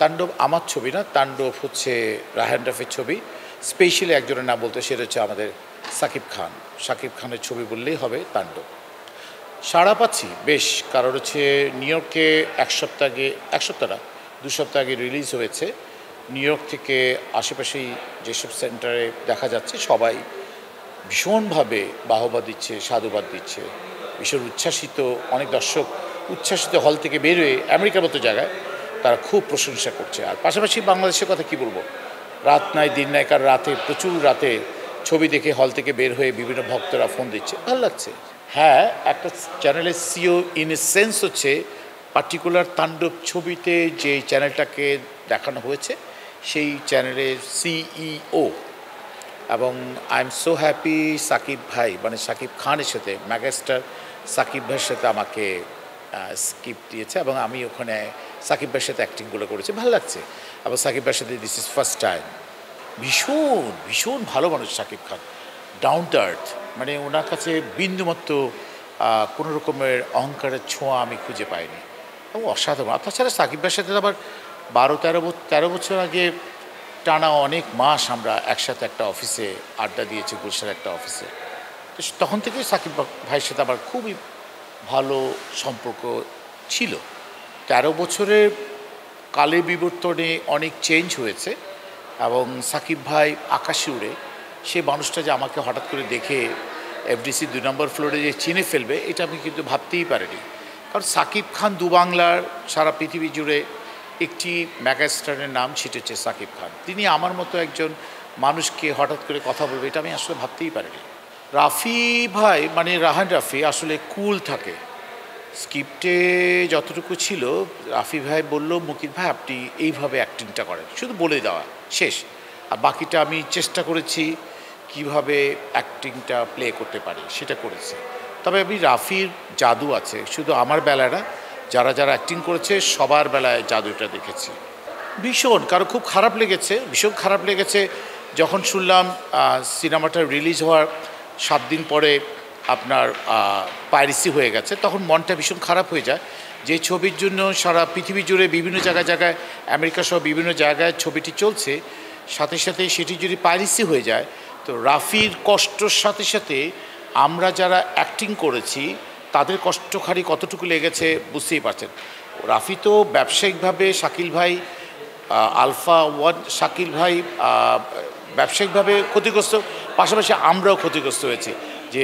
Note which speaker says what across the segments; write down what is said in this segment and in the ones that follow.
Speaker 1: তাণ্ডব আমার ছবি না, তাণ্ডব হচ্ছে রায়হান রাফির ছবি। স্পেশালি একজনের নাম বলতে, সেটা হচ্ছে আমাদের সাকিব খান। সাকিব খানের ছবি বললেই হবে তাণ্ডব। সাড়া পাচ্ছি বেশ, কারণ হচ্ছে নিউ ইয়র্কে এক সপ্তাহ না 2 সপ্তাহ আগে রিলিজ হয়েছে। নিউ ইয়র্ক থেকে আশেপাশেই যেসব সেন্টারে দেখা যাচ্ছে সবাই ভীষণভাবে বাহবা দিচ্ছে, সাধুবাদ দিচ্ছে, ভীষণ উচ্ছ্বাসিত। অনেক দর্শক উচ্ছ্বাসিত হল থেকে বের হয়ে আমেরিকার মতো জায়গায় তারা খুব প্রশংসা করছে। আর পাশাপাশি বাংলাদেশের কথা কি বলবো, রাত নাই দিন নাই, কার রাতে প্রচুর রাতে ছবি দেখে হল থেকে বের হয়ে বিভিন্ন ভক্তরা ফোন দিচ্ছে, ভালো লাগছে। হ্যাঁ, একটা চ্যানেলের সিও ইন এ সেন্স হচ্ছে পার্টিকুলার তাণ্ডব ছবিতে যে চ্যানেলটাকে দেখানো হয়েছে সেই চ্যানেলের সিইও। এবং I am so happy Shakib ভাই, মানে সাকিব খানের সাথে, মেগাস্টার সাকিব ভাইয়ের সাথে আমাকে স্ক্রিপ্ট দিয়েছে এবং আমি ওখানে সাকিব ভাইয়ের সাথে অ্যাক্টিংগুলো করেছি, ভালো লাগছে। এবং সাকিব ভাইয়ের সাথে দিস ইজ ফার্স্ট টাইম। ভীষণ ভীষণ ভালো মানুষ Shakib Khan, down to earth, মানে ওনার কাছে বিন্দুমাত্র কোনো রকমের অহংকারের ছোঁয়া আমি খুঁজে পাইনি এবং অসাধারণ। আর তাছাড়া সাকিব ভাইয়ের সাথে আবার 12-13 বছর আগে টানা অনেক মাস আমরা একসাথে একটা অফিসে আড্ডা দিয়েছি, গুলশানের একটা অফিসে। তো তখন থেকেই সাকিব ভাইয়ের সাথে আমার খুবই ভালো সম্পর্ক ছিল। 13 বছরের কালের বিবর্তনে অনেক চেঞ্জ হয়েছে এবং সাকিব ভাই আকাশে উড়ে, সে মানুষটা যে আমাকে হঠাৎ করে দেখে এফডিসি 2 নম্বর ফ্লোরে যে চিনে ফেলবে, এটা আমি কিন্তু ভাবতেই পারিনি। কারণ সাকিব খান দুবাংলার, সারা পৃথিবী জুড়ে একটি মেগাস্টারের নাম, সেটা হচ্ছে সাকিব খান। তিনি আমার মতো একজন মানুষকে হঠাৎ করে কথা বলবে, এটা আমি আসলে ভাবতেই পারিনি। রাফি ভাই, মানে রায়হান রাফি আসলে কুল থাকে। স্ক্রিপ্টে যতটুকু ছিল, রাফি ভাই বলল, মুকিত ভাই আপনি এইভাবে অ্যাক্টিংটা করেন, শুধু বলে দেওয়া, শেষ। আর বাকিটা আমি চেষ্টা করেছি কিভাবে অ্যাক্টিংটা প্লে করতে পারি, সেটা করেছি। তবে আমি রাফির জাদু আছে, শুধু আমার বেলায় না, যারা যারা অ্যাক্টিং করেছে সবার বেলায় জাদুটা দেখেছি। ভীষণ, কারো খুব খারাপ লেগেছে, ভীষণ খারাপ লেগেছে যখন শুনলাম সিনেমাটা রিলিজ হওয়ার 7 দিন পরে আপনার পাইরেসি হয়ে গেছে। তখন মনটা ভীষণ খারাপ হয়ে যায়। যে ছবির জন্য সারা পৃথিবী জুড়ে বিভিন্ন জায়গায় আমেরিকা সহ বিভিন্ন জায়গায় ছবিটি চলছে, সাথে সাথে সেটি যদি পাইরেসি হয়ে যায়, তো রাফির কষ্টর সাথে সাথে আমরা যারা অ্যাক্টিং করেছি তাদের কষ্টখানি কতটুকু লেগেছে বুঝতেই পারছেন। রাফি তো ব্যবসায়িকভাবে, শাকিল ভাই আলফা ওয়ান শাকিল ভাই ব্যবসায়িকভাবে ক্ষতিগ্রস্ত, পাশাপাশি আমরাও ক্ষতিগ্রস্ত হয়েছি যে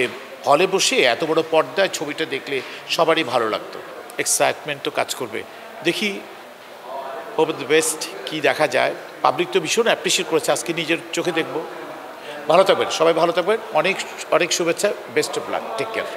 Speaker 1: হলে বসে এত বড় পর্দায় ছবিটা দেখলে সবারই ভালো লাগতো, এক্সাইটমেন্ট তো কাজ করবে। দেখি হোপ দ্য বেস্ট, কী দেখা যায়। পাবলিক তো ভীষণ অ্যাপ্রিসিয়েট করেছে, আজকে নিজের চোখে দেখব। ভালো থাকবেন, সবাই ভালো থাকবেন, অনেক অনেক শুভেচ্ছা, best of luck, take care.